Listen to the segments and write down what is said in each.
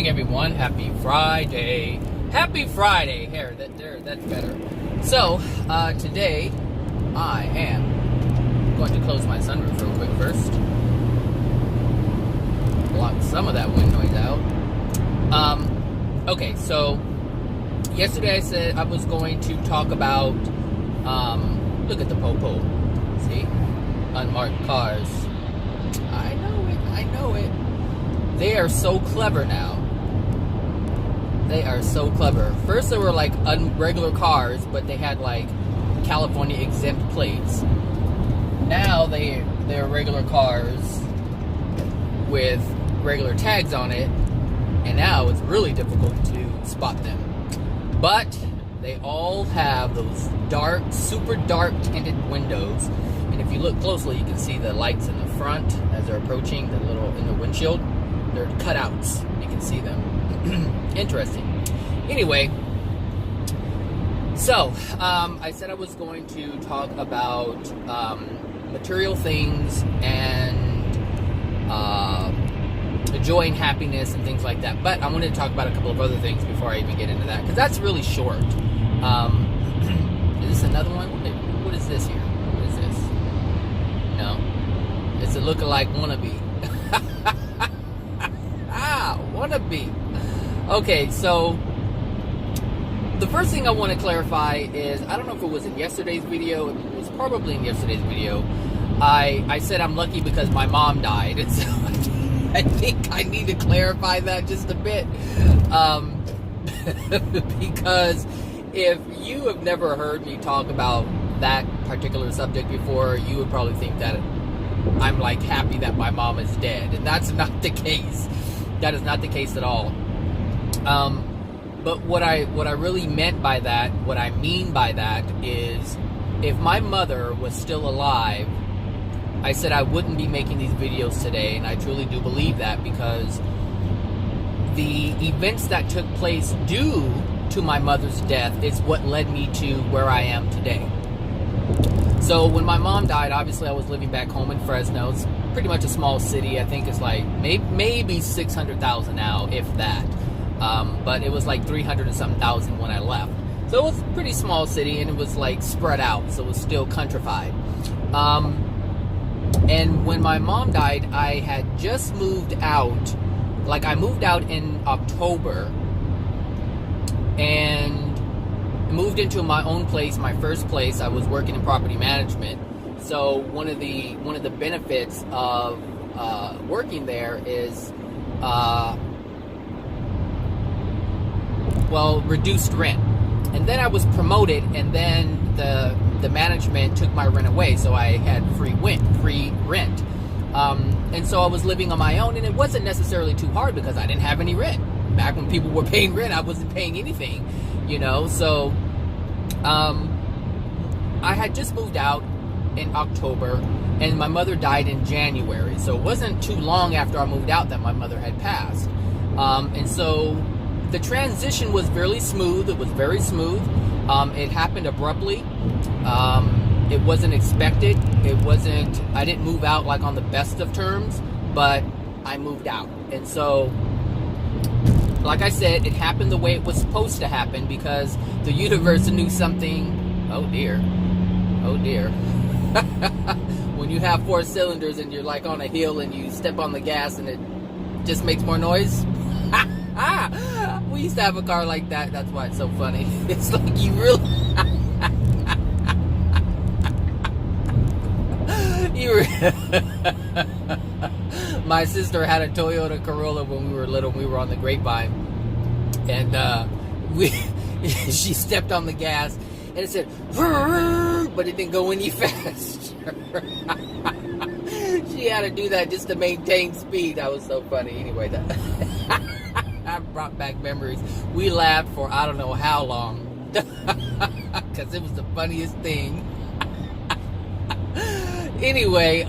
everyone. Happy Friday. Happy Friday. That's better. So, today I am going to close my sunroof real quick first. Block some of that wind noise out. Okay, so yesterday I said I was going to talk about, look at the popo. See? Unmarked cars. I know it. They are so clever now. They are so clever. First, they were like regular cars, but they had like California exempt plates. Now they're regular cars with regular tags on it, and now it's really difficult to spot them. But they all have those dark, super dark tinted windows, and if you look closely, you can see the lights in the front as they're approaching in the windshield. They're cutouts. You can see them. Interesting. Anyway, so I said I was going to talk about material things and joy and happiness and things like that. But I wanted to talk about a couple of other things before I even get into that, because that's really short. Is this another one? What is this here? What is this? No. It's a lookalike wannabe. Wannabe. Okay, so the first thing I want to clarify is, I don't know if it was in yesterday's video. It was probably in yesterday's video. I said I'm lucky because my mom died, and so I think I need to clarify that just a bit, because if you have never heard me talk about that particular subject before, you would probably think that I'm like happy that my mom is dead, and that's not the case. That is not the case at all. But what I really meant by that, what I mean by that is, if my mother was still alive, I said I wouldn't be making these videos today, and I truly do believe that, because the events that took place due to my mother's death is what led me to where I am today. So when my mom died, obviously I was living back home in Fresno. It's pretty much a small city. I think it's like maybe 600,000 now, if that. But it was like 300 and something thousand when I left. So it was a pretty small city, and it was like spread out, so it was still countrified. And when my mom died, I had just moved out. Like, I moved out in October and moved into my own place, my first place. I was working in property management. So one of the benefits of working there is reduced rent. And then I was promoted, and then the management took my rent away, so I had free rent. And so I was living on my own, and it wasn't necessarily too hard because I didn't have any rent. Back when people were paying rent, I wasn't paying anything, so I had just moved out in October, and my mother died in January, so it wasn't too long after I moved out that my mother had passed. And so the transition was very smooth. It was very smooth. It happened abruptly. It wasn't expected. I didn't move out like on the best of terms, but I moved out. And so, like I said, it happened the way it was supposed to happen, because the universe knew something. Oh dear. When you have 4 cylinders and you're like on a hill and you step on the gas and it just makes more noise. We used to have a car like that. That's why it's so funny. It's like you really... My sister had a Toyota Corolla when we were little. We were on the Grapevine, and she stepped on the gas, and it said, but it didn't go any faster. She had to do that just to maintain speed. That was so funny. Anyway, that brought back memories. We laughed for I don't know how long, because it was the funniest thing. Anyway,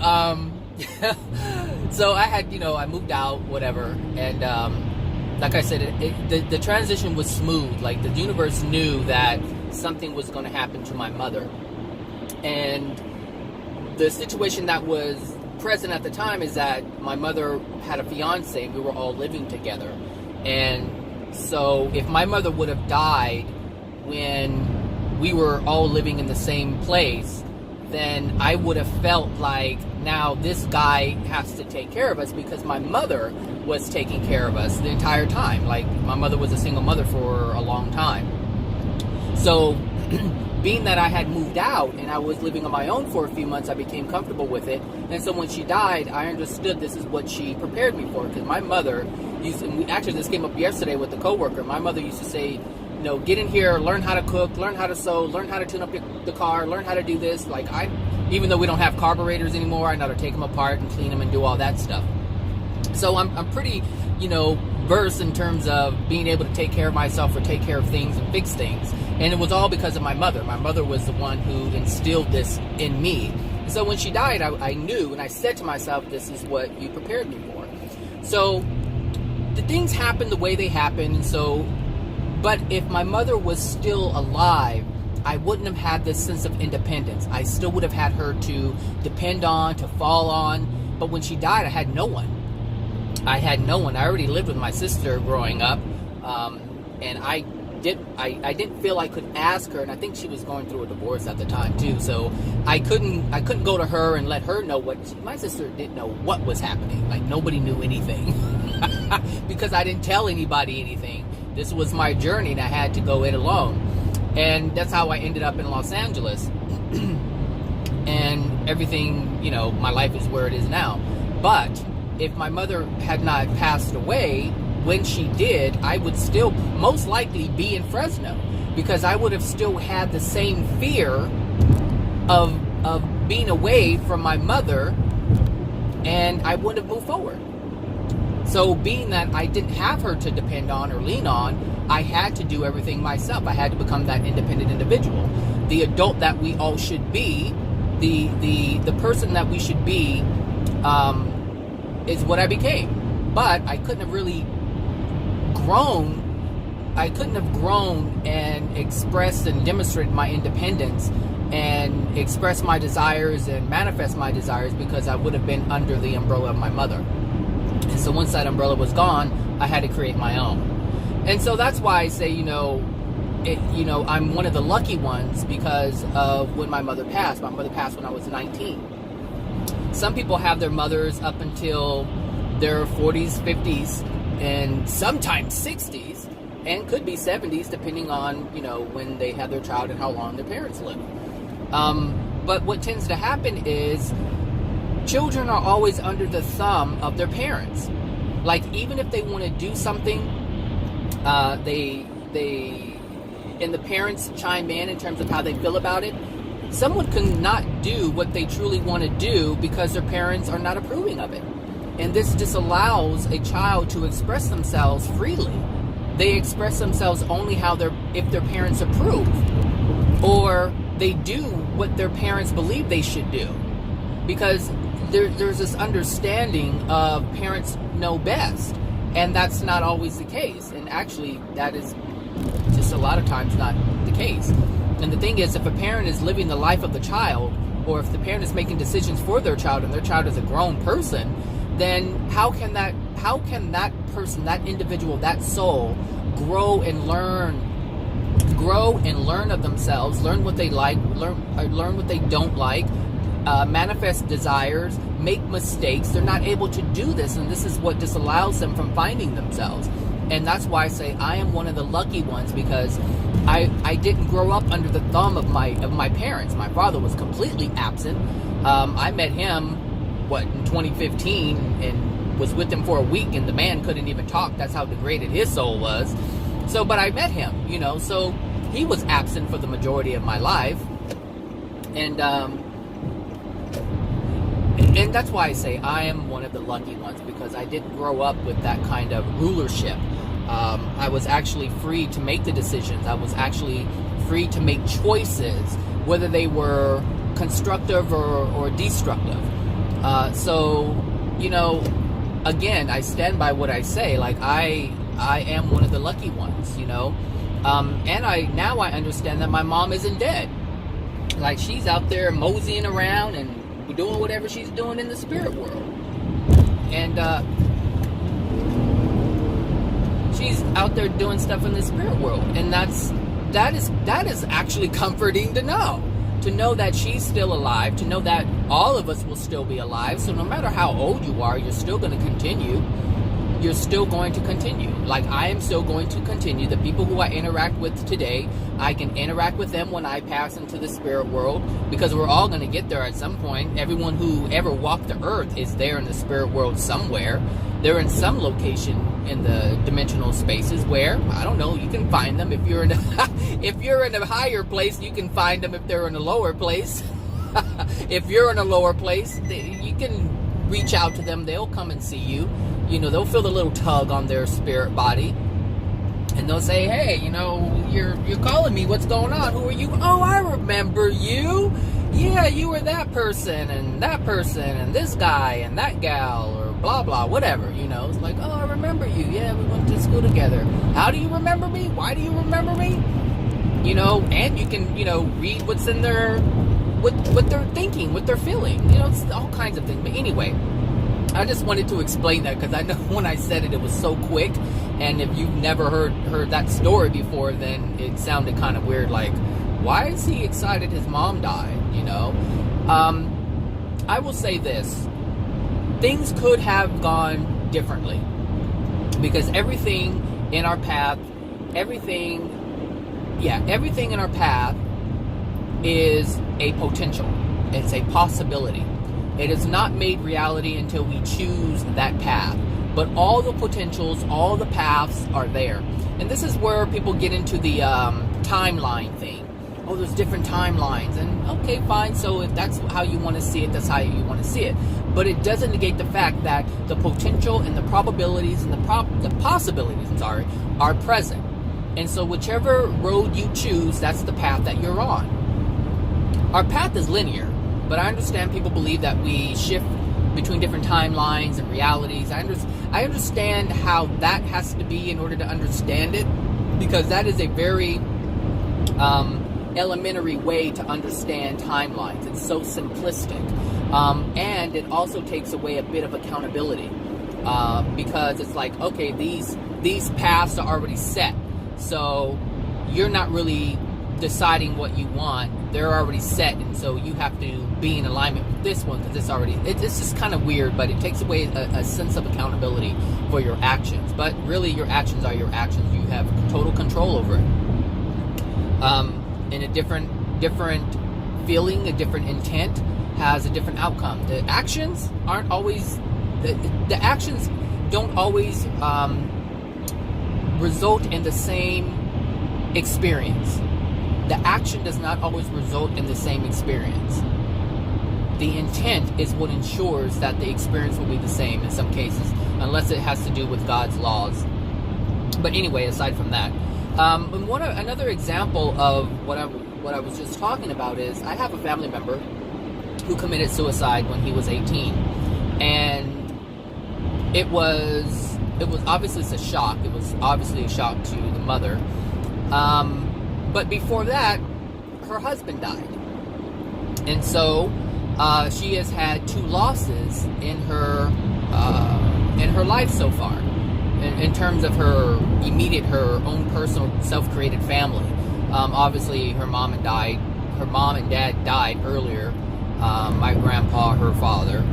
so I had, I moved out, whatever, and like I said, the transition was smooth. Like, the universe knew that something was going to happen to my mother, and the situation that was present at the time is that my mother had a fiance, and we were all living together, And so if my mother would have died when we were all living in the same place, then I would have felt like now this guy has to take care of us, because my mother was taking care of us the entire time. Like, my mother was a single mother for a long time. So being that I had moved out and I was living on my own for a few months, I became comfortable with it. And so when she died, I understood this is what she prepared me for. Because my mother used, and actually this came up yesterday with a coworker, my mother used to say, you know, get in here, learn how to cook, learn how to sew, learn how to tune up the car, learn how to do this. Like, even though we don't have carburetors anymore, I know how to take them apart and clean them and do all that stuff. So I'm pretty, you know, versed in terms of being able to take care of myself or take care of things and fix things. And it was all because of my mother. My mother was the one who instilled this in me. And so when she died, I knew, and I said to myself, this is what you prepared me for. So the things happened the way they happened. And so, but if my mother was still alive, I wouldn't have had this sense of independence. I still would have had her to depend on, to fall on. But when she died, I had no one. I had no one. I already lived with my sister growing up, and I didn't feel I could ask her, and I think she was going through a divorce at the time too. So I couldn't go to her and let her know my sister didn't know what was happening. Like, nobody knew anything because I didn't tell anybody anything. This was my journey, and I had to go it alone. And that's how I ended up in Los Angeles. And everything, you know, my life is where it is now. But if my mother had not passed away, when she did, I would still most likely be in Fresno, because I would have still had the same fear of being away from my mother, and I wouldn't have moved forward. So being that I didn't have her to depend on or lean on, I had to do everything myself. I had to become that independent individual, the adult that we all should be, the person that we should be, is what I became. But I couldn't have really grown. I couldn't have grown and expressed and demonstrated my independence and express my desires and manifest my desires, because I would have been under the umbrella of my mother. And so once that umbrella was gone, I had to create my own. And so that's why I say, I'm one of the lucky ones because of when my mother passed. My mother passed when I was 19. Some people have their mothers up until their 40s, 50s, and sometimes 60s, and could be 70s, depending on, when they had their child and how long their parents lived. But what tends to happen is children are always under the thumb of their parents. Like, even if they want to do something, and the parents chime in terms of how they feel about it. Someone cannot do what they truly want to do because their parents are not approving of it. And this disallows a child to express themselves freely. They express themselves only if their parents approve, or they do what their parents believe they should do. Because there's this understanding of parents know best, and that's not always the case. And actually, that is just a lot of times not the case. And the thing is, if a parent is living the life of the child, or if the parent is making decisions for their child and their child is a grown person, then how can that person, that individual, that soul grow and learn of themselves, learn what they like, learn what they don't like, manifest desires, make mistakes? They're not able to do this, and this is what disallows them from finding themselves. And that's why I say I am one of the lucky ones, because I didn't grow up under the thumb of my parents. My father was completely absent. I met him, in 2015, and was with him for a week, and the man couldn't even talk. That's how degraded his soul was. So, but I met him, so he was absent for the majority of my life. And that's why I say I am one of the lucky ones, because I didn't grow up with that kind of rulership. I was actually free to make the decisions. I was actually free to make choices, whether they were constructive or destructive. So, again, I stand by what I say. Like, I am one of the lucky ones, and I understand that my mom isn't dead. Like, she's out there moseying around and doing whatever she's doing in the spirit world. And she's out there doing stuff in the spirit world, and that is actually comforting to know that she's still alive, to know that all of us will still be alive. So no matter how old you are, you're still going to continue. You're still going to continue. Like, I am still going to continue. The people who I interact with today, I can interact with them when I pass into the spirit world, because we're all going to get there at some point. Everyone who ever walked the earth is there in the spirit world somewhere. They're in some location in the dimensional spaces where, I don't know, you can find them. If you're in a higher place, you can find them. If they're in a lower place, if you're in a lower place, you can reach out to them. They'll come and see you. You know, they'll feel the little tug on their spirit body, and they'll say, hey, you know, you're calling me. What's going on? Who are you? Oh, I remember you. Yeah, you were that person and this guy and that gal, or blah, blah, whatever. You know, it's like, oh, I remember you. Yeah, we went to school together. How do you remember me? Why do you remember me? You know, and you can, you know, read what's in their, what they're thinking, what they're feeling. You know, it's all kinds of things. But anyway, I just wanted to explain that, because I know when I said it, it was so quick, and if you've never heard that story before, then it sounded kind of weird. Like, why is he excited his mom died? You know, I will say this: things could have gone differently, because everything in our path is a potential. It's a possibility. It is not made reality until we choose that path. But all the potentials, all the paths are there. And this is where people get into the timeline thing. Oh, there's different timelines. And okay, fine. So if that's how you want to see it, that's how you want to see it. But it doesn't negate the fact that the potential and the probabilities and the possibilities, are present. And so whichever road you choose, that's the path that you're on. Our path is linear. But I understand people believe that we shift between different timelines and realities. I understand how that has to be in order to understand it, because that is a very elementary way to understand timelines. It's so simplistic. And it also takes away a bit of accountability, because it's like, okay, these paths are already set. So you're not really deciding what you want. They're already set, and so you have to be in alignment with this one, because it's just kind of weird. But it takes away a sense of accountability for your actions. But really, your actions are your actions. You have total control over it. And a different feeling, a different intent has a different outcome. The actions aren't always the actions don't always result in the same experience. The action does not always result in the same experience. The intent is what ensures that the experience will be the same in some cases, unless it has to do with God's laws. But anyway, aside from that, another example of what I was just talking about is, I have a family member who committed suicide when he was 18, and it was obviously a shock. It was obviously a shock to the mother. But before that, her husband died. And so she has had 2 losses in her life so far, in terms of her own personal self-created family. Obviously, her mom and dad died earlier. My grandpa, her father.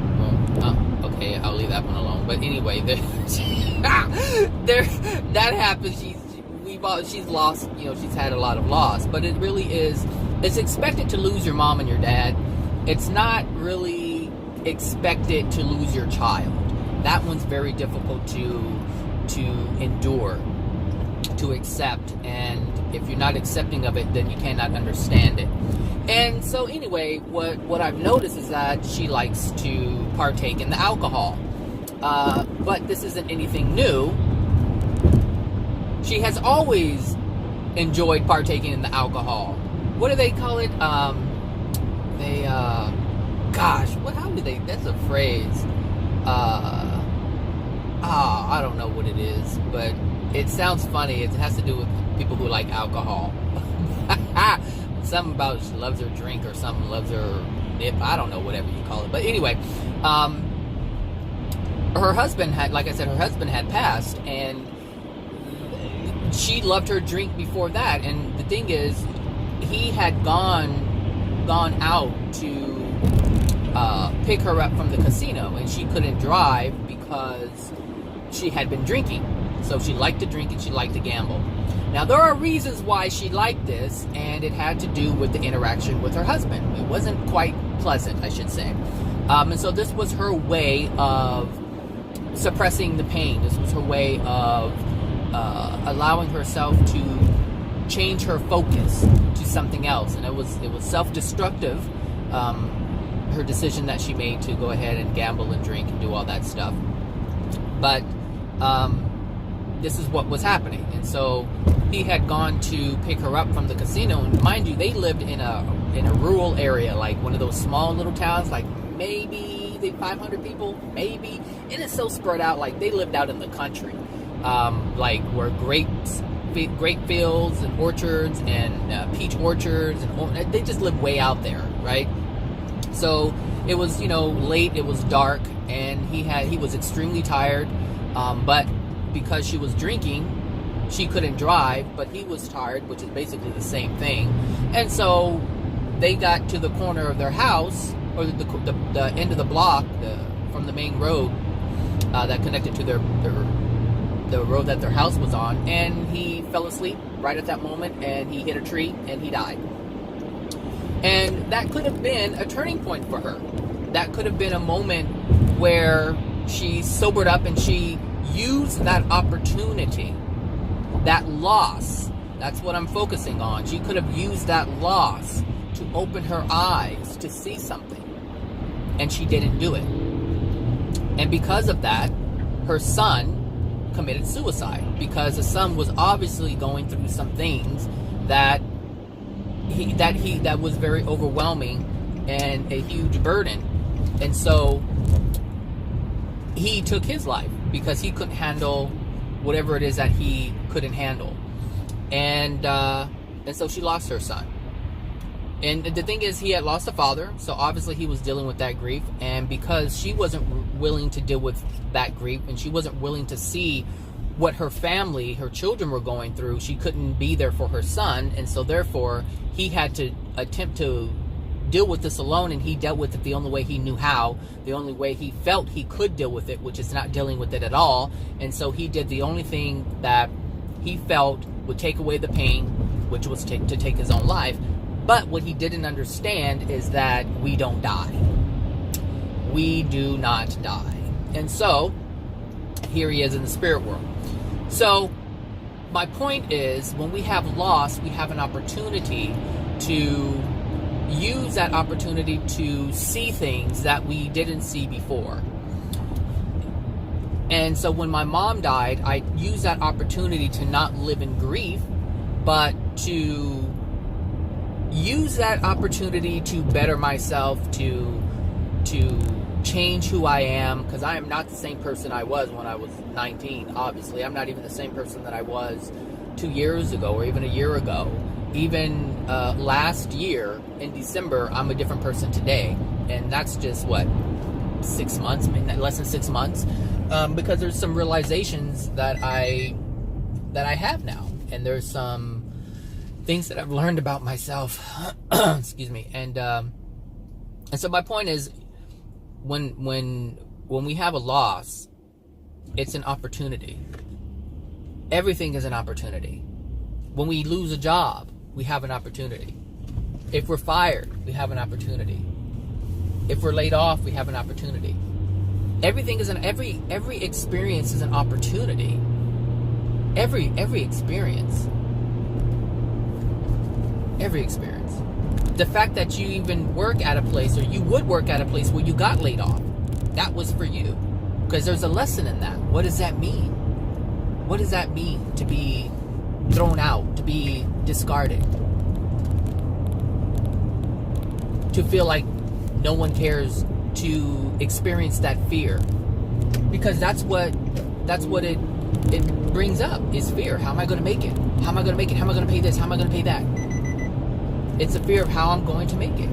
Well, okay, I'll leave that one alone. But anyway, that happens. She's lost, you know, she's had a lot of loss, but it really is, it's expected to lose your mom and your dad. It's not really expected to lose your child. That one's very difficult to endure, to accept, and if you're not accepting of it, then you cannot understand it. And so anyway, what I've noticed is that she likes to partake in the alcohol, but this isn't anything new. She has always enjoyed partaking in the alcohol. What do they call it? How do they, that's a phrase. I don't know what it is, but it sounds funny. It has to do with people who like alcohol. Something about she loves her drink or something, loves her nip. I don't know, whatever you call it. But anyway, her husband had, like I said, her husband had passed, and she loved her drink before that. And the thing is, he had gone out to pick her up from the casino, and she couldn't drive because she had been drinking. So she liked to drink and she liked to gamble. Now, there are reasons why she liked this, and it had to do with the interaction with her husband. It wasn't quite pleasant, I should say. And so this was her way of suppressing the pain. This was her way of allowing herself to change her focus to something else. And it was self-destructive, her decision that she made to go ahead and gamble and drink and do all that stuff. But this is what was happening. And so he had gone to pick her up from the casino, and mind you, they lived in a rural area, like one of those small little towns, like maybe 500 people, maybe. And it's so spread out, like they lived out in the country, like where grape fields and orchards and peach orchards, and they just lived way out there, right? So it was, late, it was dark, and he was extremely tired, but because she was drinking, she couldn't drive, but he was tired, which is basically the same thing. And so they got to the corner of their house, or the end of the block, from the main road that connected to the road that their house was on, and he fell asleep right at that moment, and he hit a tree, and he died. And that could have been a turning point for her. That could have been a moment where she sobered up and she used that opportunity, that loss. That's what I'm focusing on. She could have used that loss to open her eyes to see something, and she didn't do it. And because of that, her son committed suicide, because the son was obviously going through some things that was very overwhelming and a huge burden. And so he took his life because he couldn't handle whatever it is that he couldn't handle. And so she lost her son. And the thing is, he had lost a father, so obviously he was dealing with that grief. And because she wasn't willing to deal with that grief, and she wasn't willing to see what her family, her children were going through, she couldn't be there for her son. And so therefore, he had to attempt to deal with this alone, and he dealt with it the only way he knew how, the only way he felt he could deal with it, which is not dealing with it at all. And so he did the only thing that he felt would take away the pain, which was to take his own life. But what he didn't understand is that we don't die. We do not die. And so here he is in the spirit world. So my point is, when we have loss, we have an opportunity to use that opportunity to see things that we didn't see before. And so when my mom died, I used that opportunity to not live in grief, but to use that opportunity to better myself, to change who I am, because I am not the same person I was when I was 19, obviously. I'm not even the same person that I was 2 years ago or even a year ago. Even last year in December, I'm a different person today. And that's just, 6 months, maybe less than 6 months, because there's some realizations that I have now. And there's some things that I've learned about myself. Excuse me. And so my point is, when we have a loss, it's an opportunity. Everything is an opportunity. When we lose a job, we have an opportunity. If we're fired, we have an opportunity. If we're laid off, we have an opportunity. Everything is every experience is an opportunity. Every experience. Every experience. The fact that you even work at a place, or you would work at a place where you got laid off, that was for you. Because there's a lesson in that. What does that mean? What does that mean to be thrown out, to be discarded? To feel like no one cares, to experience that fear. Because that's what it brings up, is fear. How am I going to make it? How am I going to make it? How am I going to pay this? How am I going to pay that? It's a fear of how I'm going to make it.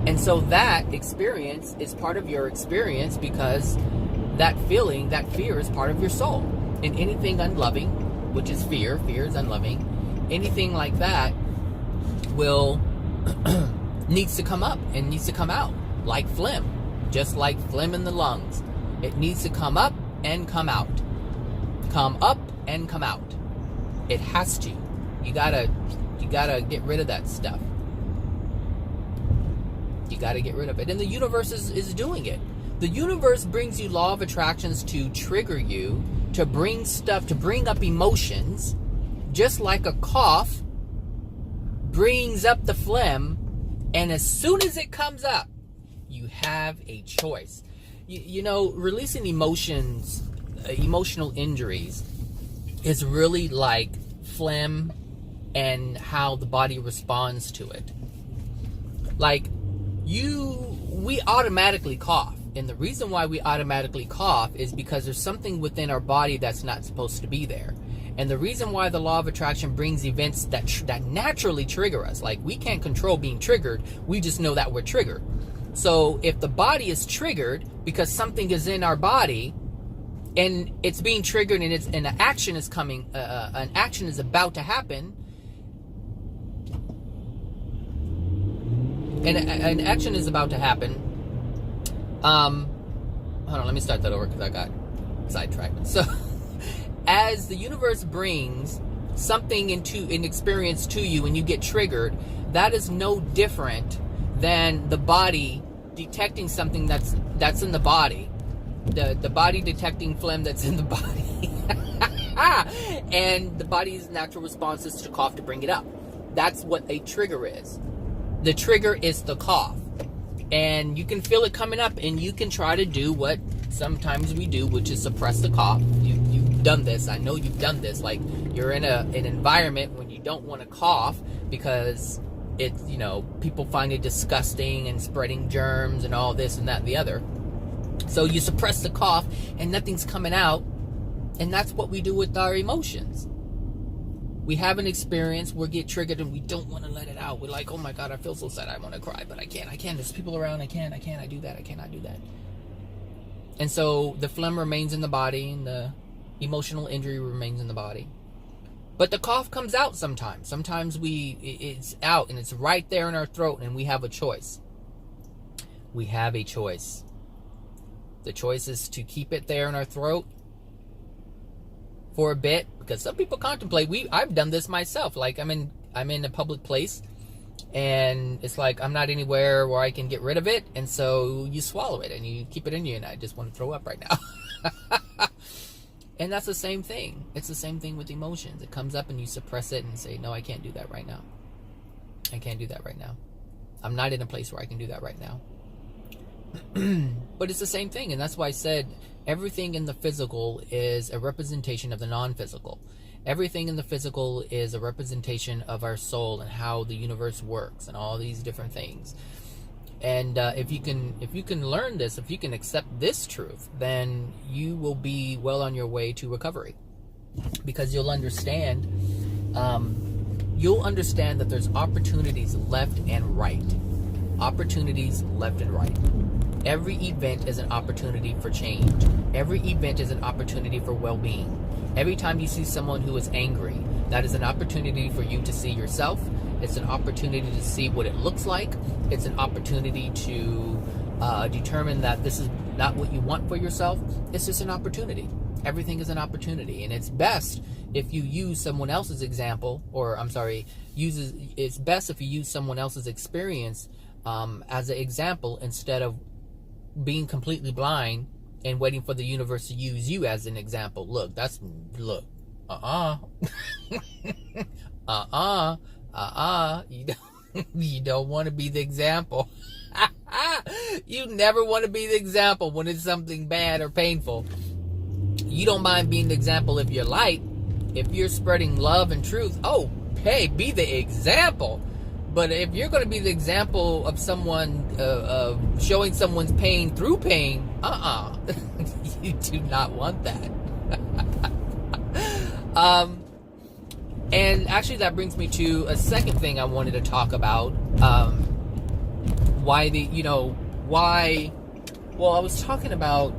And so that experience is part of your experience, because that feeling, that fear is part of your soul. And anything unloving which is fear. Fear is unloving. Anything like that will needs to come up and needs to come out, like phlegm, just like phlegm in the lungs. It needs to come up and come out. Come up and come out. It has to. You gotta get rid of that stuff. You gotta get rid of it. And the universe is doing it. The universe brings you law of attractions to trigger you, to bring stuff, to bring up emotions, just like a cough brings up the phlegm, and as soon as it comes up, you have a choice. You know, releasing emotions, emotional injuries is really like phlegm and how the body responds to it. Like, we automatically cough. And the reason why we automatically cough is because there's something within our body that's not supposed to be there. And the reason why the law of attraction brings events that naturally trigger us, like we can't control being triggered, we just know that we're triggered. So if the body is triggered because something is in our body and it's being triggered and an action is coming, an action is about to happen, and an action is about to happen. Hold on, let me start that over because I got sidetracked. So, as the universe brings something into an experience to you and you get triggered, that is no different than the body detecting something that's in the body. The body detecting phlegm that's in the body. And the body's natural response is to cough to bring it up. That's what a trigger is. The trigger is the cough. And you can feel it coming up, and you can try to do what sometimes we do, which is suppress the cough. You've done this. I know you've done this. Like, you're in an environment when you don't want to cough because it's, you know, people find it disgusting and spreading germs and all this and that and the other. So you suppress the cough and nothing's coming out. And that's what we do with our emotions. We have an experience, we get triggered, and we don't want to let it out. We're like, oh my God, I feel so sad, I want to cry, but I can't. There's people around, I can't, I do that, I cannot do that. And so the phlegm remains in the body, and the emotional injury remains in the body. But the cough comes out sometimes. Sometimes it's out, and it's right there in our throat, and we have a choice. We have a choice. The choice is to keep it there in our throat for a bit, because some people contemplate. I've done this myself. Like, I'm in a public place, and it's like I'm not anywhere where I can get rid of it, and so you swallow it and you keep it in you, and I just want to throw up right now. And that's the same thing. It's the same thing with emotions. It comes up and you suppress it and say, no, I can't do that right now. I can't do that right now. I'm not in a place where I can do that right now. But it's the same thing, and that's why I said everything in the physical is a representation of the non-physical. Everything in the physical is a representation of our soul and how the universe works and all these different things. And if you can learn this, if you can accept this truth, then you will be well on your way to recovery, because you'll understand that there's opportunities left and right. Opportunities left and right. Every event is an opportunity for change. Every event is an opportunity for well-being. Every time you see someone who is angry, that is an opportunity for you to see yourself. It's an opportunity to see what it looks like. It's an opportunity to determine that this is not what you want for yourself. It's just an opportunity. Everything is an opportunity. And it's best if you use someone else's example, it's best if you use someone else's experience as an example, instead of being completely blind and waiting for the universe to use you as an example. You don't want to be the example. You never want to be the example when it's something bad or painful. You don't mind being the example if you're light, if you're spreading love and truth. Oh, hey, be the example. But if you're going to be the example of someone, showing someone's pain through pain, you do not want that. And actually that brings me to a second thing I wanted to talk about. I was talking about,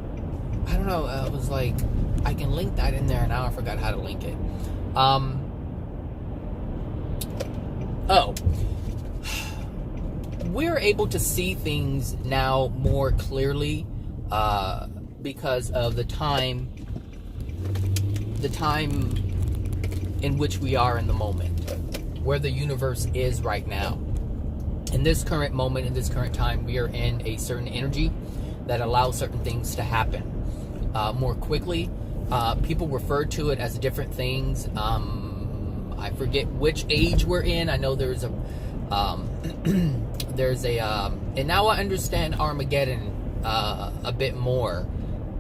I don't know, I was like, I can link that in there, and now I forgot how to link it. Oh, we're able to see things now more clearly because of the time in which we are in the moment, where the universe is right now. In this current moment, in this current time, we are in a certain energy that allows certain things to happen more quickly. People refer to it as different things. I forget which age we're in. I know there's a and now I understand Armageddon a bit more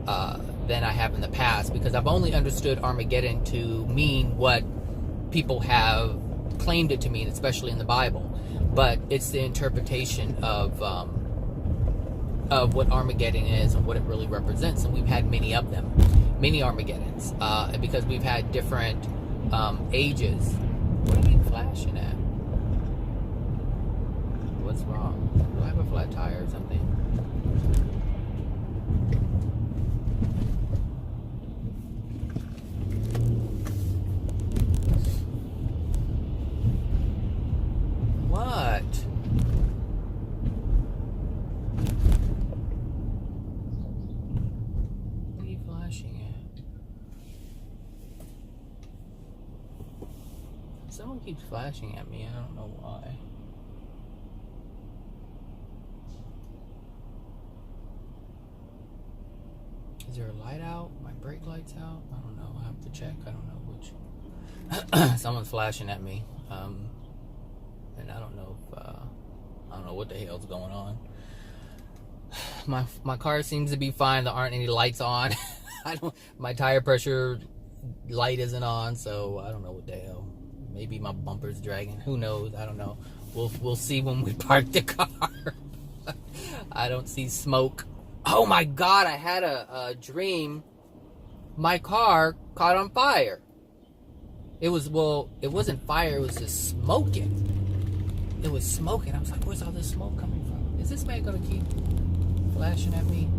than I have in the past, because I've only understood Armageddon to mean what people have claimed it to mean, especially in the Bible. But it's the interpretation of what Armageddon is and what it really represents, and we've had many of them, many Armageddons, and because we've had different ages. What are you flashing at? What's wrong? Do I have a flat tire or something? What? What are you flashing at? Someone keeps flashing at me. I don't know why. Is there a light out? My brake light's out? I don't know. I have to check. I don't know which. Someone's flashing at me. And I don't know if I don't know what the hell's going on. My car seems to be fine. There aren't any lights on. My tire pressure light isn't on, so I don't know what the hell. Maybe my bumper's dragging. Who knows? I don't know. We'll see when we park the car. I don't see smoke. Oh my God! I had a dream. My car caught on fire. It wasn't fire. It was just smoking. It was smoking. I was like, where's all this smoke coming from? Is this man gonna keep flashing at me?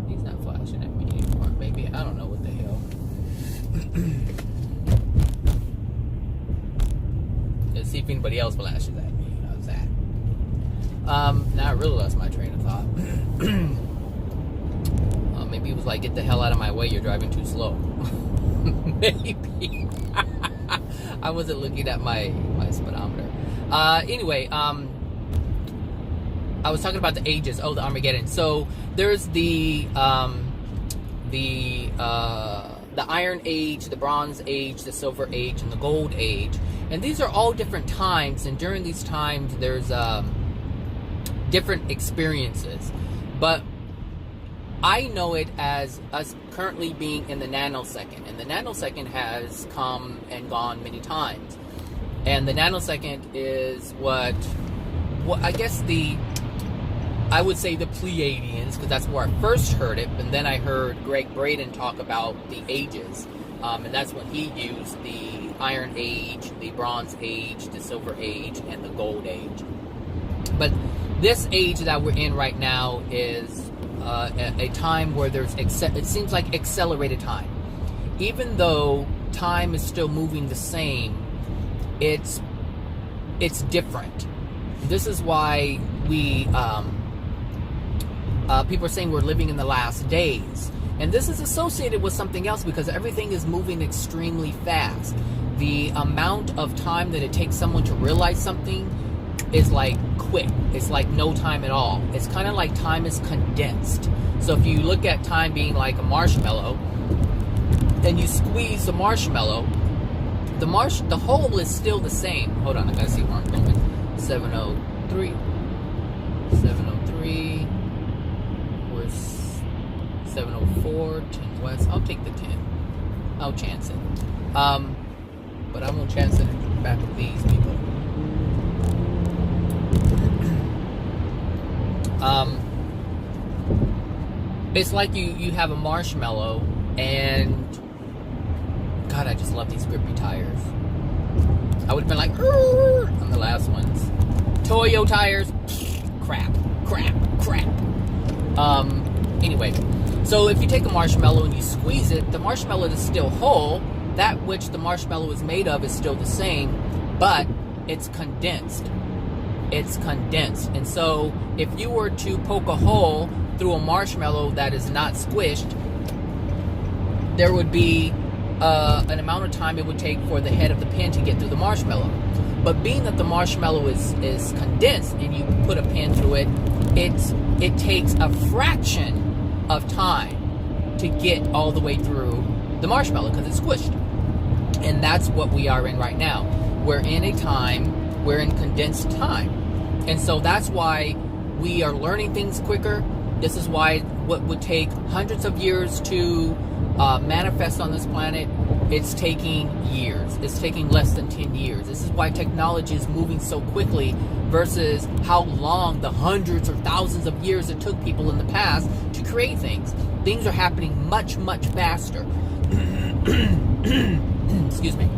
He's not flashing at me anymore. Maybe, I don't know what the hell. Let's see if anybody else flashes at me. How's that? Now I really lost my train of thought. Maybe it was like, get the hell out of my way, you're driving too slow. Maybe. I wasn't looking at my speedometer. Anyway, I was talking about the ages. Oh, the Armageddon. So there's the Iron Age, the Bronze Age, the Silver Age, and the Gold Age. And these are all different times, and during these times there's different experiences. But I know it as us currently being in the nanosecond, and the nanosecond has come and gone many times. And the nanosecond is what I guess I would say the Pleiadians, because that's where I first heard it, and then I heard Greg Braden talk about the ages, and that's when he used the Iron Age, the Bronze Age, the Silver Age, and the Gold Age. But this age that we're in right now is a time where it seems like accelerated time. Even though time is still moving the same, it's different. This is why people are saying we're living in the last days. And this is associated with something else, because everything is moving extremely fast. The amount of time that it takes someone to realize something is like quick. It's like no time at all. It's kind of like time is condensed. So if you look at time being like a marshmallow, and you squeeze the marshmallow, the hole is still the same. Hold on, I gotta see where I'm going. 703. 703. Where's 704? 10 west. I'll take the 10. I'll chance it. But I won't chance it in the back of these people. It's like you have a marshmallow, and God, I just love these grippy tires. I would have been like, on the last ones. Toyo tires, crap. Anyway, so if you take a marshmallow and you squeeze it, the marshmallow is still whole. That which the marshmallow is made of is still the same, but it's condensed. It's condensed. And so if you were to poke a hole through a marshmallow that is not squished, there would be an amount of time it would take for the head of the pin to get through the marshmallow. But being that the marshmallow is condensed and you put a pin through it, it takes a fraction of time to get all the way through the marshmallow because it's squished. And that's what we are in right now. We're in condensed time. And so that's why we are learning things quicker. This is why what would take hundreds of years to manifest on this planet, it's taking years. It's taking less than 10 years. This is why technology is moving so quickly versus how long, the hundreds or thousands of years it took people in the past to create things. Things are happening much, much faster. Excuse me.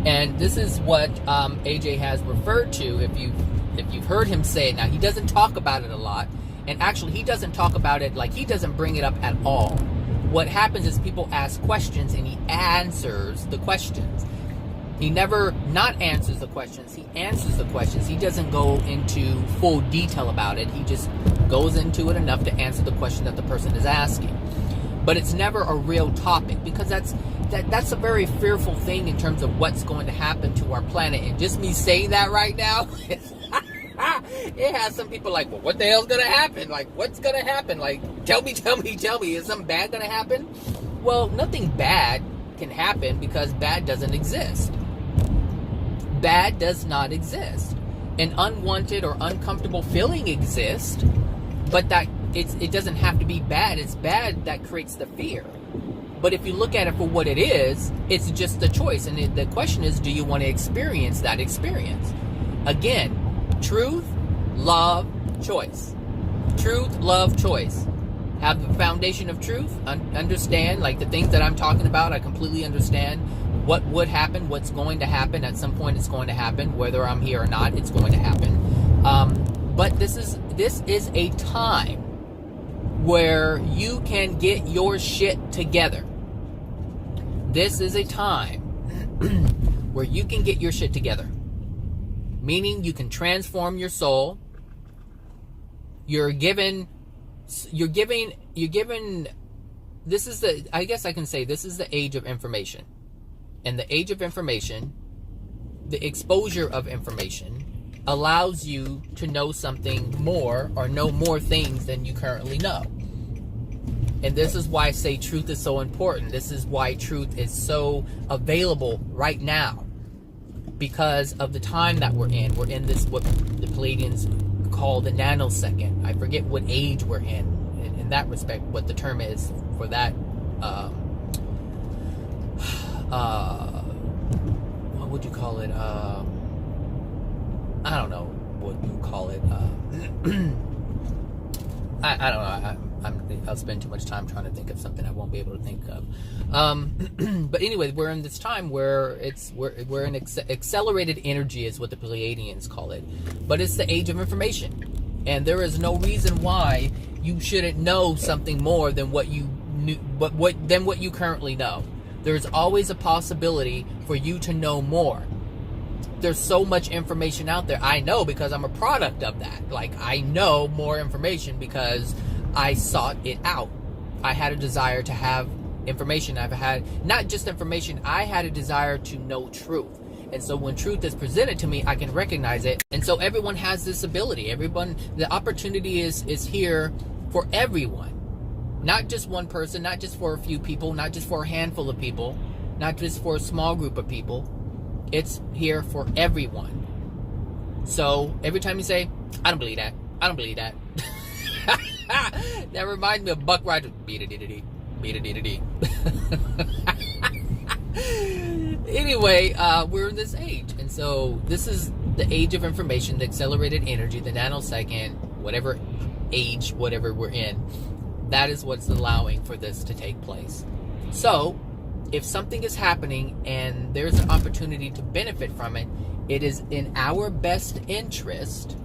And this is what AJ has referred to, if you've heard him say it. Now, he doesn't talk about it a lot. And actually, he doesn't talk about it, like, he doesn't bring it up at all. What happens is people ask questions and he answers the questions. He never not answers the questions. He answers the questions. He doesn't go into full detail about it. He just goes into it enough to answer the question that the person is asking. But it's never a real topic, because that's a very fearful thing in terms of what's going to happen to our planet. And just me saying that right now, it has some people like, well, what the hell's gonna happen? Like, what's gonna happen? Like, tell me, is something bad gonna happen? Well, nothing bad can happen because bad doesn't exist. Bad does not exist. An unwanted or uncomfortable feeling exists, but that it doesn't have to be bad. It's bad that creates the fear. But if you look at it for what it is, it's just a choice. And the question is, do you want to experience that experience? Again, truth, love, choice. Truth, love, choice. Have the foundation of truth. Understand, like, the things that I'm talking about, I completely understand what would happen, what's going to happen. At some point it's going to happen. Whether I'm here or not, it's going to happen. But this is a time where you can get your shit together. This is a time where you can get your shit together. Meaning you can transform your soul. You're given, this is I guess I can say this is the age of information. And the age of information, the exposure of information, allows you to know something more or know more things than you currently know. And this is why I say truth is so important. This is why truth is so available right now. Because of the time that we're in. We're in this, what the Pleiadians call the nanosecond. I forget what age we're in that respect, what the term is for that. What would you call it? I don't know what you call it. I don't know. I'll spend too much time trying to think of something I won't be able to think of. But anyway, we're in this time where we're in accelerated energy is what the Pleiadians call it. But it's the age of information, and there is no reason why you shouldn't know something more than what you knew, than what you currently know. There's always a possibility for you to know more. There's so much information out there. I know because I'm a product of that. Like, I know more information because I sought it out. I had a desire to have information. I've had not just information, I had a desire to know truth. And so when truth is presented to me, I can recognize it. And so everyone has this ability. Everyone, the opportunity is here for everyone. Not just one person, not just for a few people, not just for a handful of people, not just for a small group of people. It's here for everyone. So every time you say, I don't believe that, I don't believe that. That reminds me of Buck Rogers. Beat-a-dee-da-dee. Beat-a-dee-da-dee. Anyway, we're in this age. And so this is the age of information, the accelerated energy, the nanosecond, whatever age, whatever we're in. That is what's allowing for this to take place. So if something is happening and there's an opportunity to benefit from it, it is in our best interest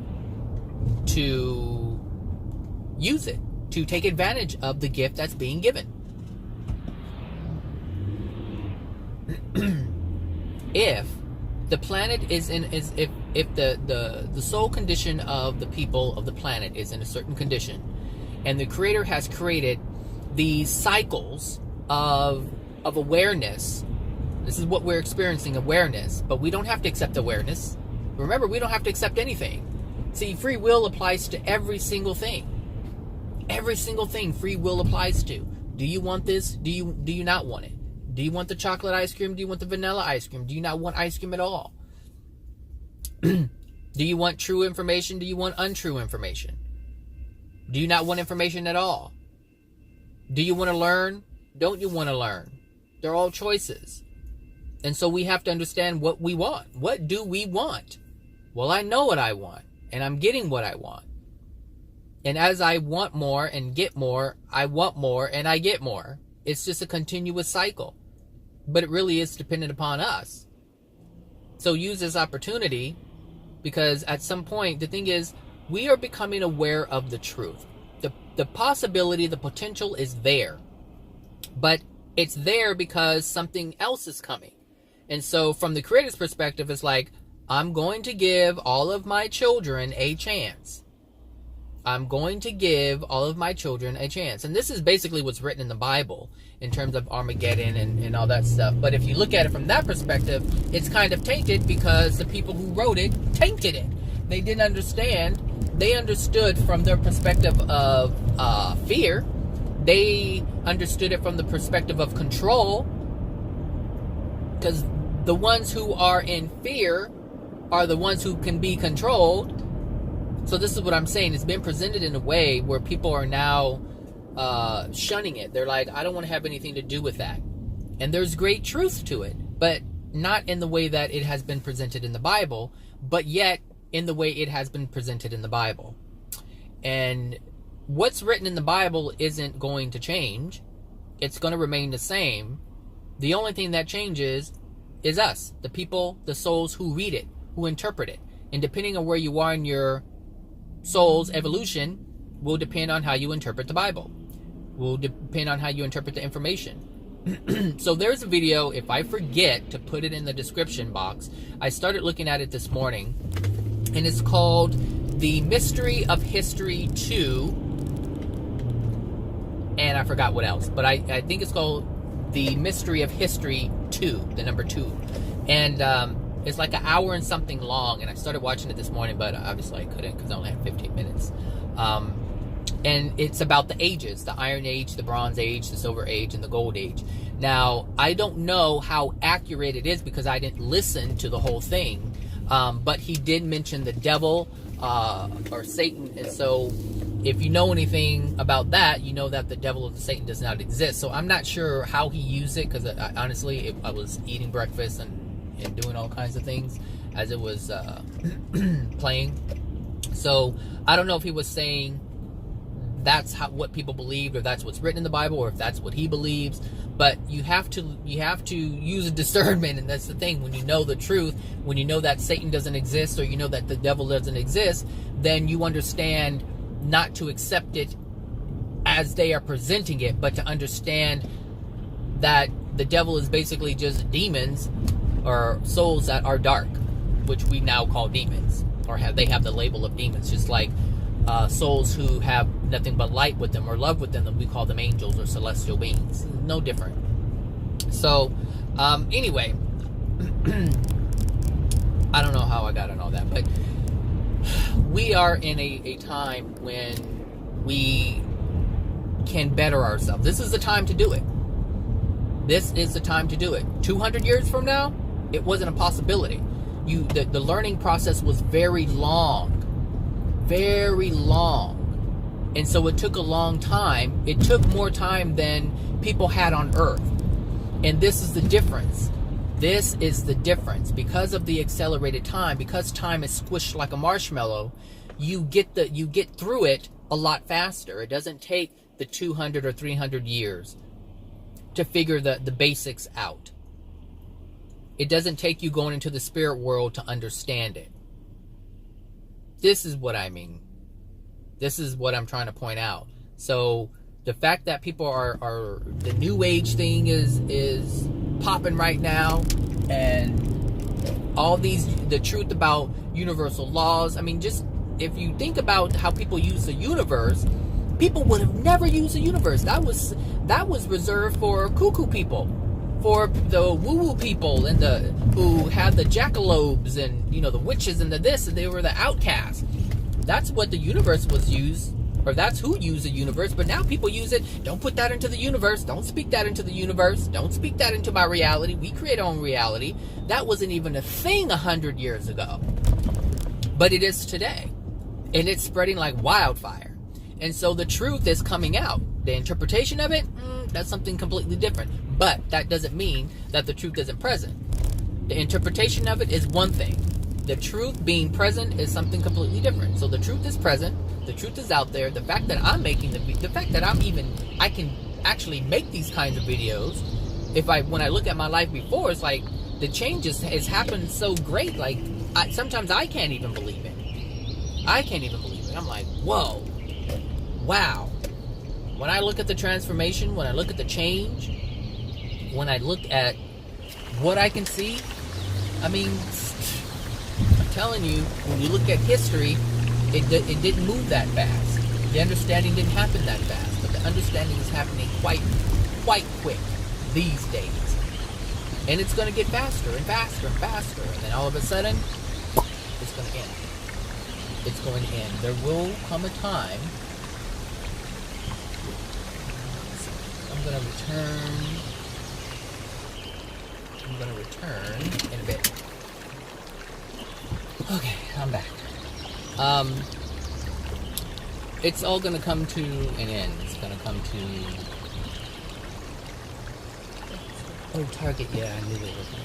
to use it. to take advantage of the gift that's being given. If the planet if the soul condition of the people of the planet is in a certain condition, and the Creator has created these cycles of awareness, this is what we're experiencing, awareness, but we don't have to accept awareness. Remember, we don't have to accept anything. See, free will applies to every single thing. Every single thing free will applies to. Do you want this? Do you not want it? Do you want the chocolate ice cream? Do you want the vanilla ice cream? Do you not want ice cream at all? Do you want true information? Do you want untrue information? Do you not want information at all? Do you want to learn? Don't you want to learn? They're all choices. And so we have to understand what we want. What do we want? Well, I know what I want, and I'm getting what I want. And as I want more and get more, I want more and I get more. It's just a continuous cycle. But it really is dependent upon us. So use this opportunity, because at some point, the thing is, we are becoming aware of the truth. The possibility, the potential is there. But it's there because something else is coming. And so from the Creator's perspective, it's like, I'm going to give all of my children a chance. I'm going to give all of my children a chance. And this is basically what's written in the Bible in terms of Armageddon and all that stuff. But if you look at it from that perspective, it's kind of tainted because the people who wrote it tainted it. They didn't understand. They understood from their perspective of fear. They understood it from the perspective of control. Because the ones who are in fear are the ones who can be controlled. So this is what I'm saying. It's been presented in a way where people are now shunning it. They're like, I don't want to have anything to do with that. And there's great truth to it, but not in the way that it has been presented in the Bible, but yet in the way it has been presented in the Bible. And what's written in the Bible isn't going to change. It's going to remain the same. The only thing that changes is us, the people, the souls who read it, who interpret it. And depending on where you are in your soul's evolution will depend on how you interpret the Bible. Will depend on how you interpret the information. So there's a video, if I forget to put it in the description box, I started looking at it this morning, and it's called The Mystery of History 2, and I forgot what else, but I think it's called The Mystery of History 2, the number 2. And it's like an hour and something long, and I started watching it this morning, but obviously I couldn't because I only had 15 minutes. And it's about the ages, the Iron Age, the Bronze Age, the Silver Age, and the Gold Age. Now, I don't know how accurate it is because I didn't listen to the whole thing, but he did mention the devil or Satan, and so if you know anything about that, you know that the devil or the Satan does not exist. So I'm not sure how he used it, because honestly, I was eating breakfast and doing all kinds of things as it was playing. So I don't know if he was saying that's what people believed, or that's what's written in the Bible, or if that's what he believes. But you have to use a discernment, and that's the thing. When you know the truth, when you know that Satan doesn't exist, or you know that the devil doesn't exist, then you understand not to accept it as they are presenting it, but to understand that the devil is basically just demons or souls that are dark, which we now call demons, or they have the label of demons, just like souls who have nothing but light with them or love with them, we call them angels or celestial beings. No different. So anyway, I don't know how I got on all that, but we are in a time when we can better ourselves. This is the time to do it. This is the time to do it. 200 years from now, it wasn't a possibility. The learning process was very long. Very long. And so it took a long time. It took more time than people had on Earth. And this is the difference. This is the difference. Because of the accelerated time, because time is squished like a marshmallow, you get through it a lot faster. It doesn't take the 200 or 300 years to figure the basics out. It doesn't take you going into the spirit world to understand it. This is what I mean. This is what I'm trying to point out. So the fact that people are the new age thing is popping right now, and all the truth about universal laws. I mean, just if you think about how people use the universe, people would have never used the universe. That was reserved for cuckoo people, for the woo-woo people, and who had the jackalobes, and the witches and the this, and they were the outcasts. That's what the universe was used, or that's who used the universe. But now people use it. Don't put that into the universe. Don't speak that into the universe. Don't speak that into my reality. We create our own reality. That wasn't even a thing 100 years ago. But it is today. And it's spreading like wildfire. And so the truth is coming out. The interpretation of it, that's something completely different. But that doesn't mean that the truth isn't present. The interpretation of it is one thing. The truth being present is something completely different. So the truth is present. The truth is out there. The fact that I'm making the fact that I can actually make these kinds of videos. When I look at my life before, it's like the changes has happened so great. Like sometimes I can't even believe it. I can't even believe it. I'm like, whoa, wow. When I look at the transformation, when I look at the change, when I look at what I can see, I mean, I'm telling you, when you look at history, it didn't move that fast. The understanding didn't happen that fast, but the understanding is happening quite quick these days. And it's going to get faster and faster and faster, and then all of a sudden, it's going to end. It's going to end. There will come a time. I'm going to return in a bit. Okay, I'm back. It's all going to come to an end. It's going to come to... Oh, Target, yeah, I knew they were going to...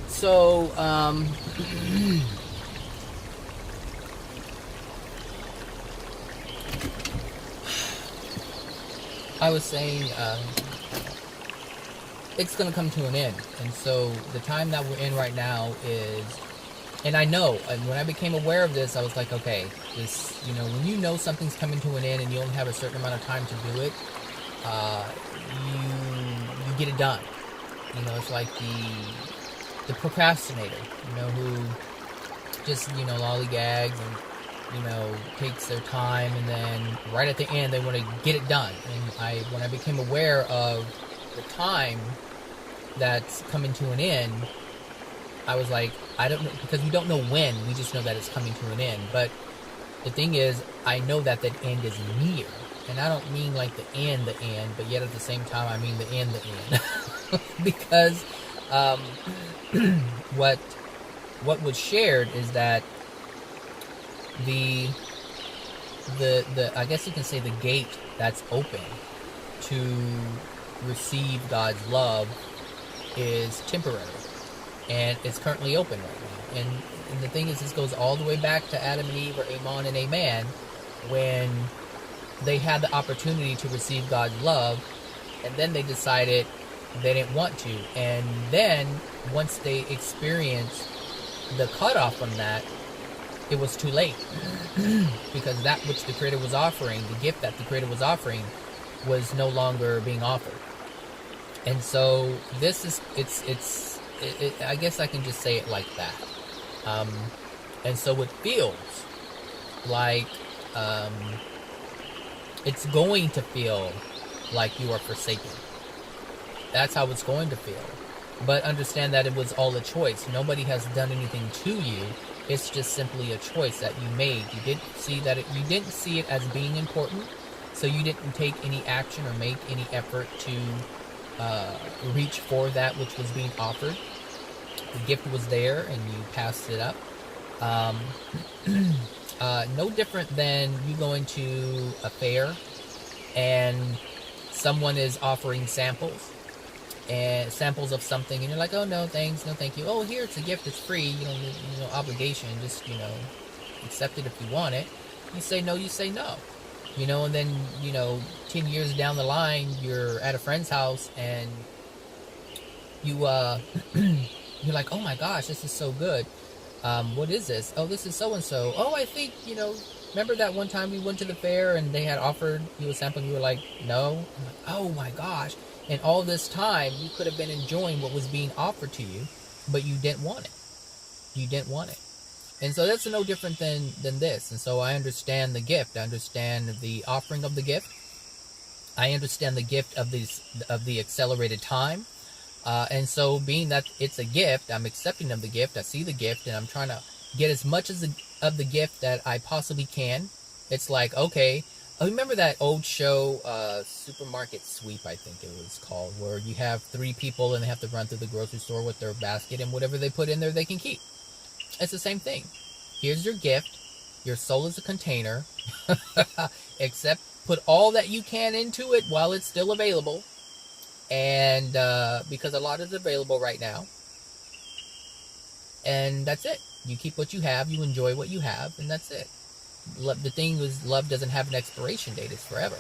So, I was saying, it's going to come to an end. And so the time that we're in right now is, and I know, and when I became aware of this, I was like, okay, this, when you know something's coming to an end and you only have a certain amount of time to do it, you get it done. It's like the procrastinator, who just, lollygags and, takes their time, and then right at the end they want to get it done. And when I became aware of the time that's coming to an end, I was like, I don't know, because we don't know when, we just know that it's coming to an end. But the thing is, I know that end is near. And I don't mean like the end, but yet at the same time I mean the end. Because what was shared is that the I guess you can say the gate that's open to receive God's love is temporary, and it's currently open right now. And the thing is, this goes all the way back to Adam and Eve, or Amon and Aman, when they had the opportunity to receive God's love, and then they decided they didn't want to. And then once they experienced the cutoff from that, it was too late. Because that which the Creator was offering, the gift that the Creator was offering, was no longer being offered. And so this is, I guess I can just say it like that. And so it feels like, it's going to feel like you are forsaken. That's how it's going to feel. But understand that it was all a choice. Nobody has done anything to you. It's just simply a choice that you made. You didn't see it as being important, so you didn't take any action or make any effort to reach for that which was being offered. The gift was there, and you passed it up. No different than you going to a fair and someone is offering samples of something, and you're like, oh, no thanks, no thank you. Oh, here, it's a gift, it's free, you don't need no obligation, just accept it if you want it. You say no, and then 10 years down the line, you're at a friend's house and you you're like, oh my gosh, this is so good. What is this? Oh, this is so and so. Oh, I think, remember that one time we went to the fair and they had offered you a sample and you were like, no? I'm like, oh my gosh. And all this time you could have been enjoying what was being offered to you, but you didn't want it. You didn't want it. And so that's no different than this. And so I understand the gift. I understand the offering of the gift. I understand the gift of the accelerated time. And so being that it's a gift, I'm accepting of the gift. I see the gift and I'm trying to get as much of the gift that I possibly can. It's like, okay, I remember that old show, Supermarket Sweep, I think it was called, where you have 3 people and they have to run through the grocery store with their basket and whatever they put in there they can keep. It's the same thing. Here's your gift. Your soul is a container. Except put all that you can into it while it's still available. And because a lot is available right now. And that's it. You keep what you have. You enjoy what you have. And that's it. The thing is, love doesn't have an expiration date. It's forever.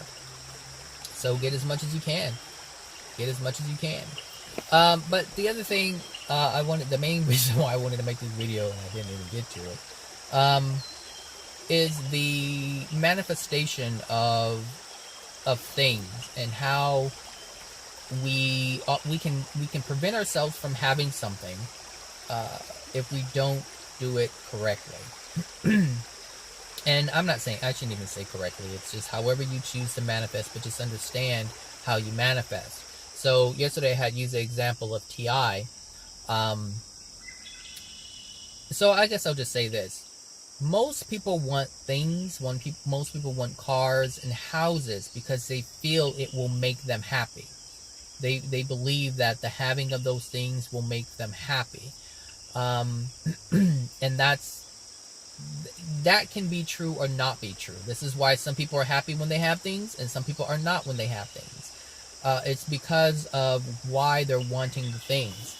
So get as much as you can. Get as much as you can. But the other thing, the main reason why I wanted to make this video, and I didn't even get to it, is the manifestation of things and how we can prevent ourselves from having something if we don't do it correctly. And I'm not saying, I shouldn't even say correctly, it's just however you choose to manifest, but just understand how you manifest. So yesterday I had used the example of T.I. So I guess I'll just say this. Most people want things, most people want cars and houses because they feel it will make them happy. They believe that the having of those things will make them happy. And that can be true or not be true. This is why some people are happy when they have things and some people are not when they have things. It's because of why they're wanting the things.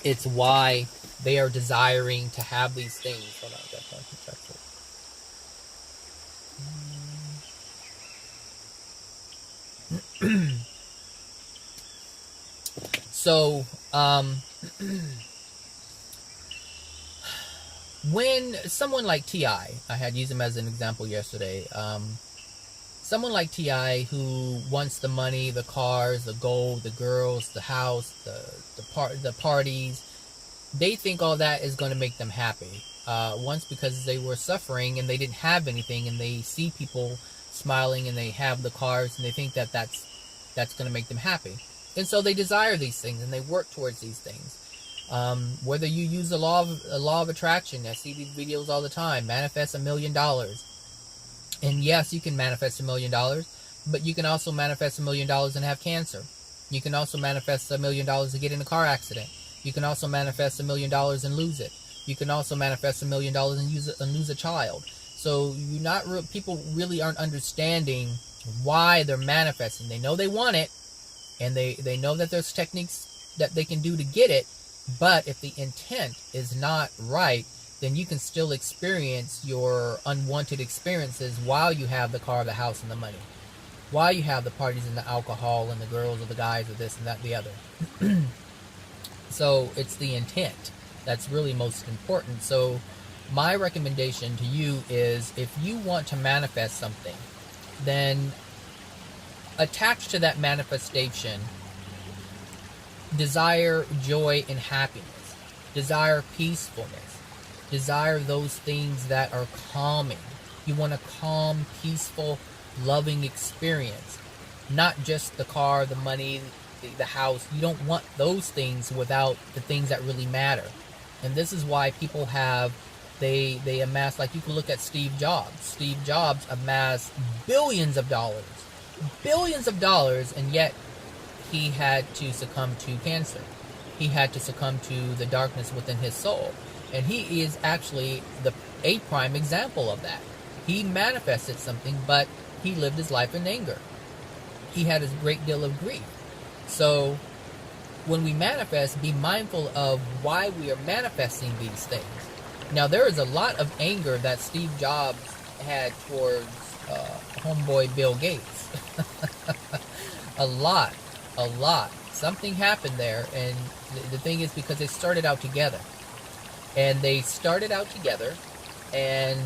It's why they are desiring to have these things. Hold on, I got to check it. So, when someone like T.I., I had used him as an example yesterday, someone like T.I. who wants the money, the cars, the gold, the girls, the house, the parties, they think all that is going to make them happy. Once because they were suffering and they didn't have anything, and they see people smiling and they have the cars and they think that that's going to make them happy. And so they desire these things and they work towards these things. Whether you use the law of attraction, I see these videos all the time, manifest $1 million. And yes, you can manifest $1 million, but you can also manifest $1 million and have cancer. You can also manifest $1 million to get in a car accident. You can also manifest $1 million and lose it. You can also manifest $1 million and lose a child. So people really aren't understanding why they're manifesting. They know they want it, and they know that there's techniques that they can do to get it, but if the intent is not right, then you can still experience your unwanted experiences while you have the car, the house, and the money. While you have the parties and the alcohol and the girls or the guys or this and that and the other. So it's the intent that's really most important. So my recommendation to you is, if you want to manifest something, then attached to that manifestation, desire joy and happiness, desire peacefulness, desire those things that are calming. You want a calm, peaceful, loving experience, not just the car, the money, the house. You don't want those things without the things that really matter. And this is why people they amass, like you can look at Steve Jobs. Steve Jobs amassed billions of dollars, and yet he had to succumb to cancer. He had to succumb to the darkness within his soul. And he is actually a prime example of that. He manifested something, but he lived his life in anger. He had a great deal of grief. So when we manifest, be mindful of why we are manifesting these things. Now, there is a lot of anger that Steve Jobs had towards homeboy Bill Gates. A lot. Something happened there, and the thing is, because they started out together. and they started out together, and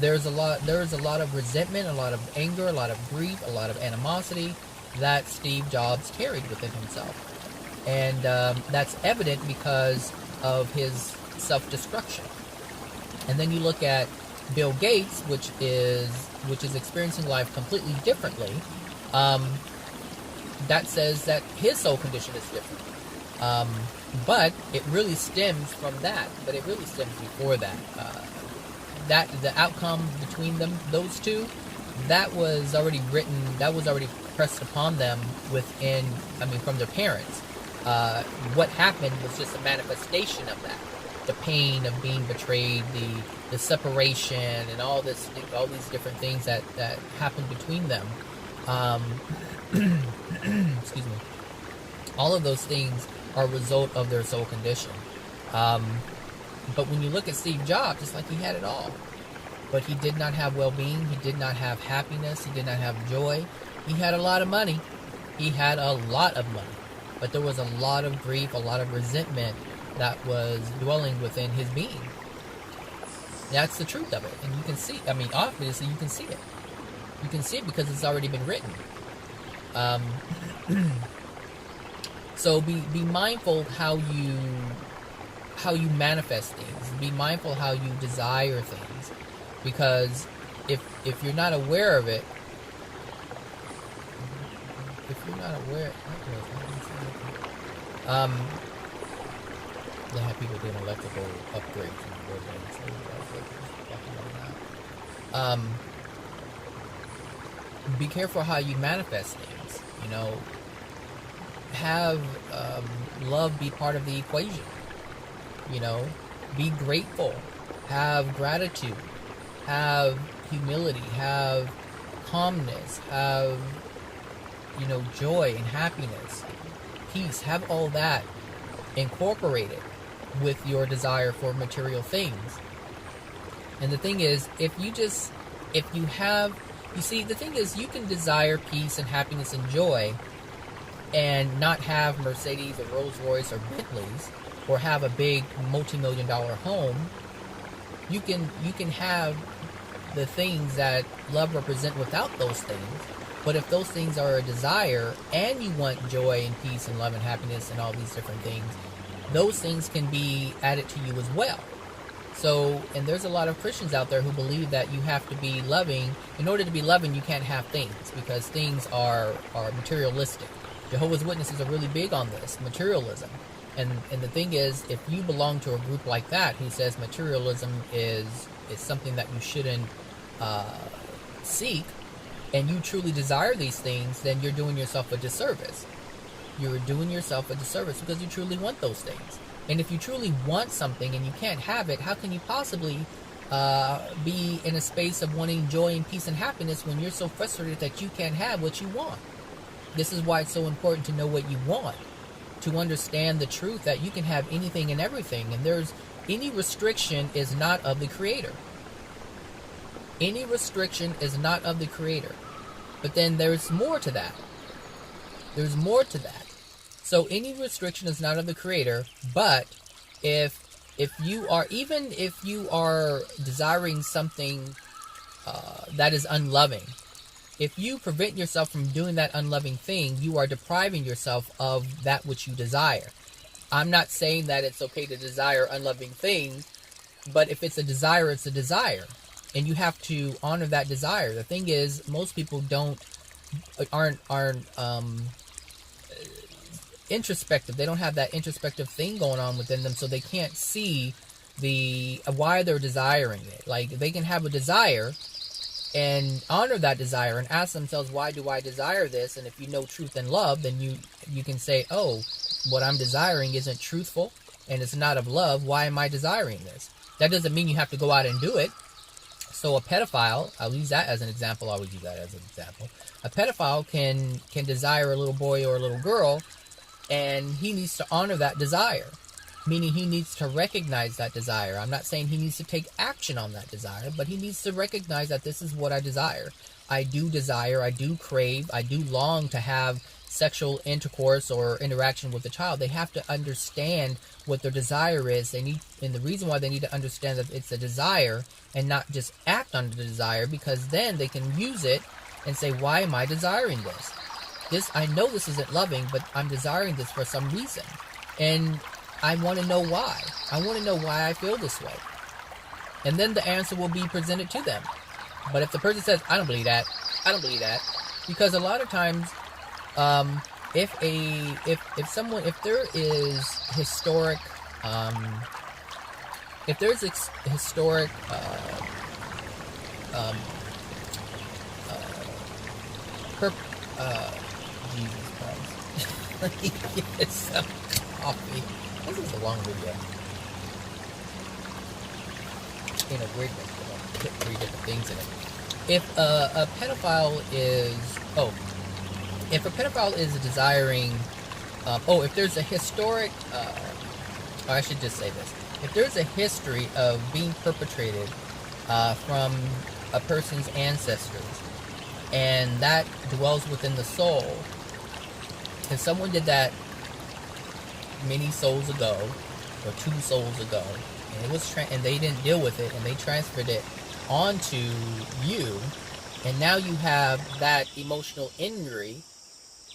there was a lot of resentment, a lot of anger, a lot of grief, a lot of animosity that Steve Jobs carried within himself, and that's evident because of his self-destruction. And then you look at Bill Gates, which is experiencing life completely differently. That says that his soul condition is different. But it really stems from that. But it really stems before that. That the outcome between them, those two, that was already written. That was already pressed upon them from their parents. What happened was just a manifestation of that. The pain of being betrayed, the separation, and all these different things that happened between them. Excuse me. All of those things are a result of their soul condition. But when you look at Steve Jobs, it's like he had it all. But he did not have well-being. He did not have happiness. He did not have joy. He had a lot of money. He had a lot of money. But there was a lot of grief, a lot of resentment that was dwelling within his being. That's the truth of it. And you can see, obviously you can see it. You can see it because it's already been written. So be mindful how you manifest things. Be mindful how you desire things, because if you're not aware of it, they have people doing electrical upgrades in the buildings. Be careful how you manifest things. Have love be part of the equation. Be grateful. Have gratitude. Have humility. Have calmness. Have joy and happiness, peace. Have all that incorporated with your desire for material things. And the thing is, the thing is, you can desire peace and happiness and joy and not have Mercedes or Rolls Royce or Bentleys, or have a big multi-million-dollar home. You can have the things that love represent without those things. But if those things are a desire, and you want joy and peace and love and happiness and all these different things, those things can be added to you as well. So, and there's a lot of Christians out there who believe that you have to be loving. In order to be loving, you can't have things, because things are materialistic. Jehovah's Witnesses are really big on this, materialism. And the thing is, if you belong to a group like that who says materialism is something that you shouldn't seek, and you truly desire these things, then you're doing yourself a disservice. You're doing yourself a disservice because you truly want those things. And if you truly want something and you can't have it, how can you possibly be in a space of wanting joy and peace and happiness when you're so frustrated that you can't have what you want? This is why it's so important to know what you want, to understand the truth that you can have anything and everything, and any restriction is not of the Creator. Any restriction is not of the Creator. But then there's more to that. There's more to that. So any restriction is not of the Creator, but if you are desiring something that is unloving, if you prevent yourself from doing that unloving thing, you are depriving yourself of that which you desire. I'm not saying that it's okay to desire unloving things, but if it's a desire, it's a desire. And you have to honor that desire. The thing is, most people aren't introspective. They don't have that introspective thing going on within them, so they can't see why they're desiring it. Like, they can have a desire and honor that desire and ask themselves, why do I desire this? And if you know truth and love, then you can say, oh, what I'm desiring isn't truthful and it's not of love. Why am I desiring this? That doesn't mean you have to go out and do it. So a pedophile, I'll use that as an example. I always use that as an example. A pedophile can desire a little boy or a little girl, and he needs to honor that desire, meaning he needs to recognize that desire. I'm not saying he needs to take action on that desire, but he needs to recognize that this is what I desire. I do desire, I do crave, I do long to have sexual intercourse or interaction with the child, they have to understand what their desire is. And the reason why they need to understand that it's a desire and not just act on the desire, because then they can use it and say, why am I desiring this? I know this isn't loving, but I'm desiring this for some reason. And I want to know why. I want to know why I feel this way. And then the answer will be presented to them. But if the person says, I don't believe that, because a lot of times, if there is historic, Jesus Christ. Let me get some coffee. This is a long video. In a weird way, I'll put 3 different things in it. If a pedophile is desiring, if there's a historic, I should just say this. If there's a history of being perpetrated from a person's ancestors, and that dwells within the soul, if someone did that many souls ago, or 2 souls ago, and it was and they didn't deal with it, and they transferred it onto you, and now you have that emotional injury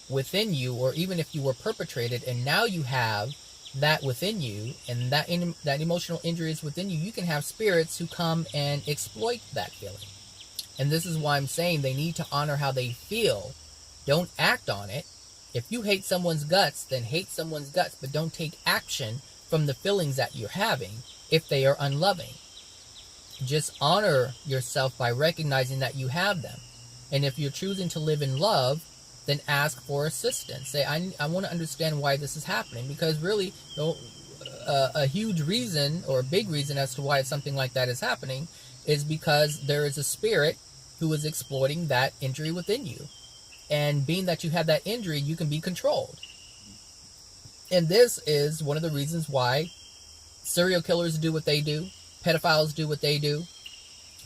within you, or even if you were perpetrated, and now you have that within you, and that emotional injury is within you, you can have spirits who come and exploit that feeling. And this is why I'm saying they need to honor how they feel. Don't act on it. If you hate someone's guts, then hate someone's guts, but don't take action from the feelings that you're having if they are unloving. Just honor yourself by recognizing that you have them. And if you're choosing to live in love, then ask for assistance. Say, I want to understand why this is happening, because really a huge reason, or a big reason as to why something like that is happening, is because there is a spirit who is exploiting that injury within you. And being that you have that injury, you can be controlled. And this is one of the reasons why serial killers do what they do, pedophiles do what they do.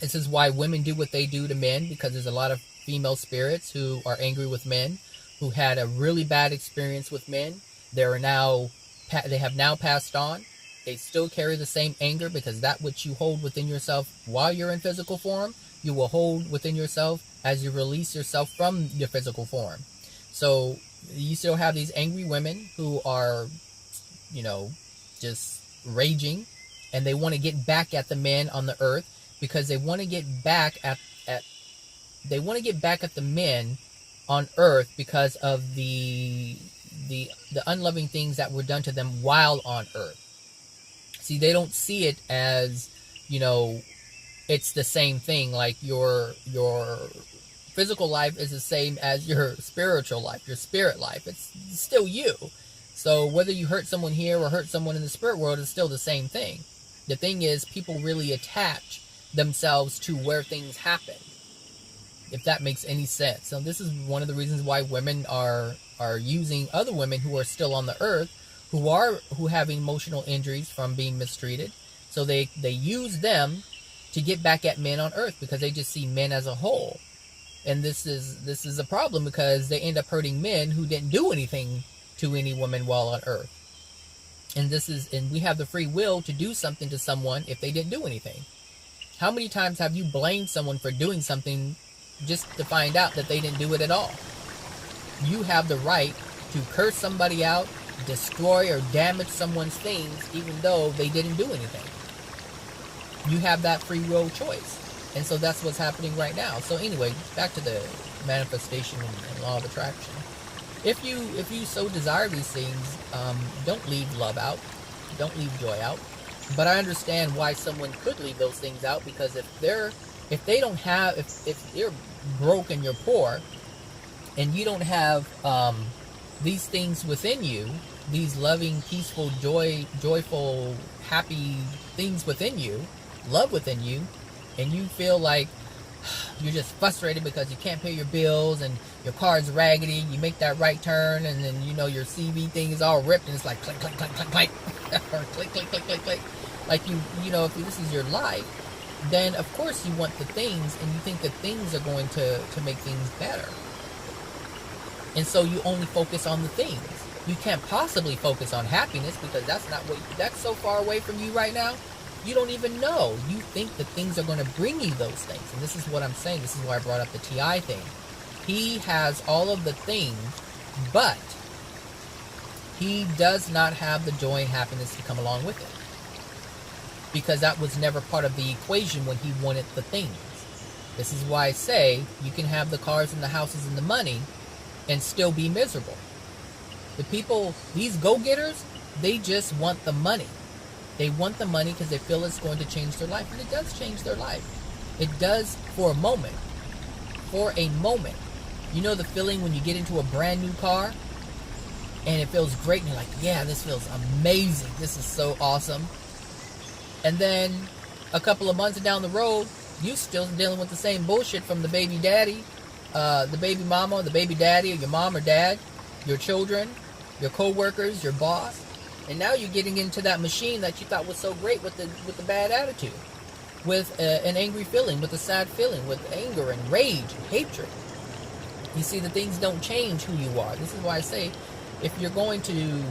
This is why women do what they do to men, because there's a lot of female spirits who are angry with men, who had a really bad experience with men. They have now passed on. They still carry the same anger, because that which you hold within yourself while you're in physical form, you will hold within yourself as you release yourself from your physical form. So you still have these angry women who are, just raging, and they want to get back at the men on the earth, because they want to get back at the men on earth because of the unloving things that were done to them while on earth. See, they don't see it as, it's the same thing. Like your physical life is the same as your spiritual life, your spirit life. It's still you. So whether you hurt someone here or hurt someone in the spirit world, it's still the same thing. The thing is, people really attach themselves to where things happen, if that makes any sense. So this is one of the reasons why women are using other women who are still on the earth, who have emotional injuries from being mistreated. So they use them to get back at men on earth, because they just see men as a whole. And this is a problem, because they end up hurting men who didn't do anything to any woman while on earth. And we have the free will to do something to someone if they didn't do anything. How many times have you blamed someone for doing something just to find out that they didn't do it at all? You have the right to curse somebody out, destroy or damage someone's things, even though they didn't do anything. You have that free will choice. And so that's what's happening right now. So anyway, back to the manifestation and law of attraction. If you so desire these things, don't leave love out. Don't leave joy out. But I understand why someone could leave those things out, because if they're broke and you're poor, and you don't have these things within you, these loving, peaceful, joyful, happy things within you, love within you, and you feel like you're just frustrated because you can't pay your bills and your car's raggedy, you make that right turn, and then your CV thing is all ripped, and it's like click, click, click, click, click, or click, click, click, click, click. Like if this is your life, then of course you want the things, and you think that things are going to make things better. And so you only focus on the things. You can't possibly focus on happiness because that's so far away from you right now. You don't even know. You think that things are going to bring you those things. And this is what I'm saying. This is why I brought up the T.I. thing. He has all of the things, but he does not have the joy and happiness to come along with it. Because that was never part of the equation when he wanted the things. This is why I say you can have the cars and the houses and the money and still be miserable. The people, these go-getters, they just want the money. They want the money because they feel it's going to change their life. And it does change their life. It does for a moment. For a moment. You know the feeling when you get into a brand new car and it feels great and you're like, yeah, this feels amazing. This is so awesome. And then a couple of months down the road, you still dealing with the same bullshit from the baby daddy, the baby mama, the baby daddy, or your mom or dad, your children, your co-workers, your boss. And now you're getting into that machine that you thought was so great with the bad attitude, with an angry feeling, with a sad feeling, with anger and rage and hatred. You see, the things don't change who you are. This is why I say, if you're going to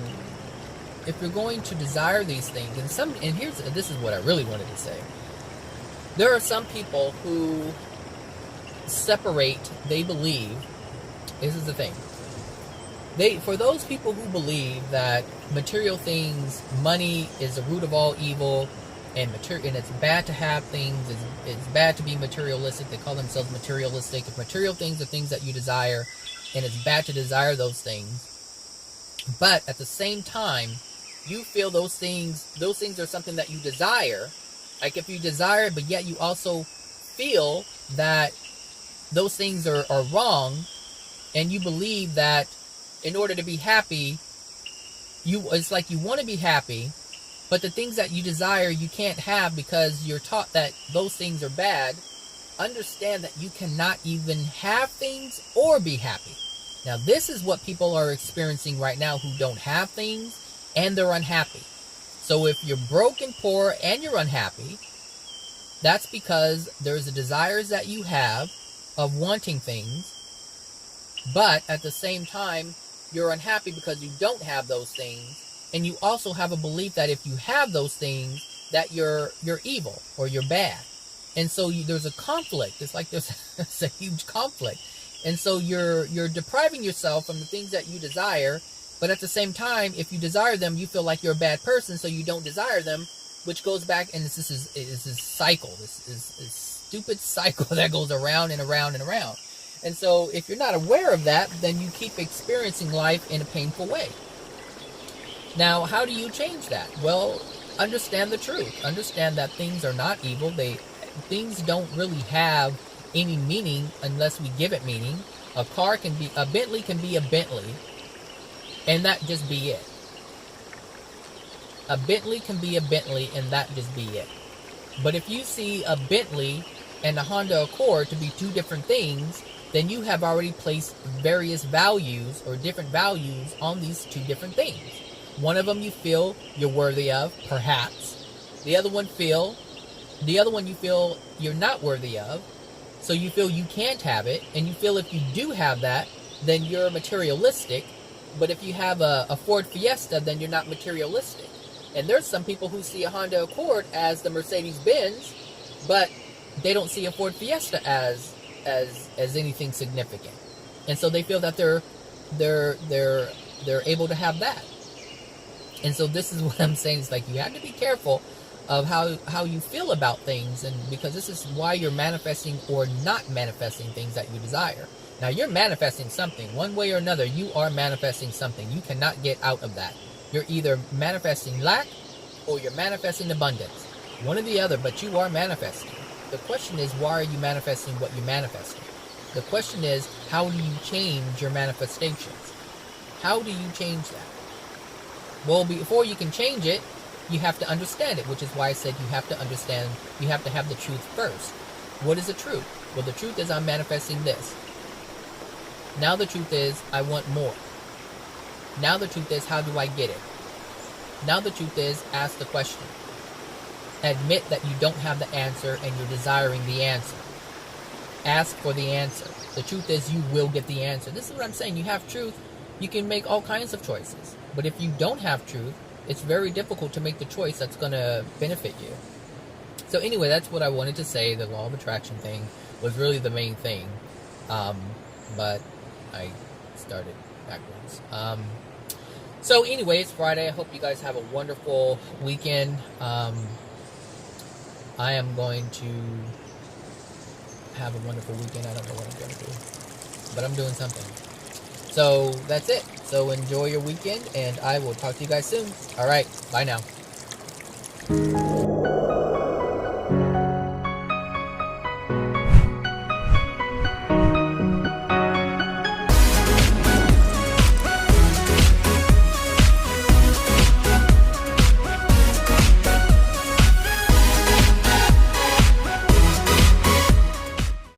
desire these things, this is what I really wanted to say. There are some people who separate. They believe. This is the thing. For those people who believe that material things, money is the root of all evil, and it's bad to have things, it's bad to be materialistic. They call themselves materialistic. If material things are things that you desire, and it's bad to desire those things, but at the same time, you feel those things are something that you desire. Like if you desire it, but yet you also feel that those things are wrong, and you believe that in order to be happy, it's like you want to be happy, but the things that you desire you can't have because you're taught that those things are bad. Understand that you cannot even have things or be happy. Now this is what people are experiencing right now who don't have things and they're unhappy. So if you're broke and poor and you're unhappy, that's because there's the desires that you have of wanting things, but at the same time, you're unhappy because you don't have those things, and you also have a belief that if you have those things, that you're evil or you're bad. And so there's a conflict. It's like there's a huge conflict. And so you're depriving yourself from the things that you desire, but at the same time, if you desire them, you feel like you're a bad person, so you don't desire them, which goes back, and this cycle, this stupid cycle that goes around and around and around. And so if you're not aware of that, then you keep experiencing life in a painful way. Now, how do you change that? Well, understand the truth. Understand that things are not evil. Things don't really have any meaning unless we give it meaning. A Bentley can be a Bentley, and that just be it. A Bentley can be a Bentley, and that just be it. But if you see a Bentley and a Honda Accord to be two different things, then you have already placed various values or different values on these two different things. One of them you feel you're worthy of, perhaps. The other one you feel you're not worthy of. So you feel you can't have it, and you feel if you do have that, then you're materialistic. But if you have a Ford Fiesta, then you're not materialistic. And there's some people who see a Honda Accord as the Mercedes-Benz, but they don't see a Ford Fiesta as anything significant. And so they feel that they're able to have that. And so this is what I'm saying. It's like you have to be careful of how you feel about things, and because this is why you're manifesting or not manifesting things that you desire. Now you're manifesting something. One way or another, you are manifesting something. You cannot get out of that. You're either manifesting lack or you're manifesting abundance. One or the other, but you are manifesting. The question is, why are you manifesting what you're manifesting? The question is, how do you change your manifestations? How do you change that? Well, before you can change it, you have to understand it, which is why I said you have to understand, you have to have the truth first. What is the truth? Well, the truth is I'm manifesting this. Now the truth is I want more. Now the truth is, how do I get it? Now the truth is, ask the question. Admit that you don't have the answer and you're desiring the answer. ask for the answer. The truth is, you will get the answer. This is what I'm saying. You have truth, you can make all kinds of choices. But if you don't have truth, it's very difficult to make the choice that's going to benefit you. So anyway, that's what I wanted to say. The law of attraction thing was really the main thing. But I started backwards. So anyway, it's Friday. I hope you guys have a wonderful weekend. I am going to have a wonderful weekend. I don't know what I'm going to do, but I'm doing something. So that's it. So enjoy your weekend, and I will talk to you guys soon. All right, bye now.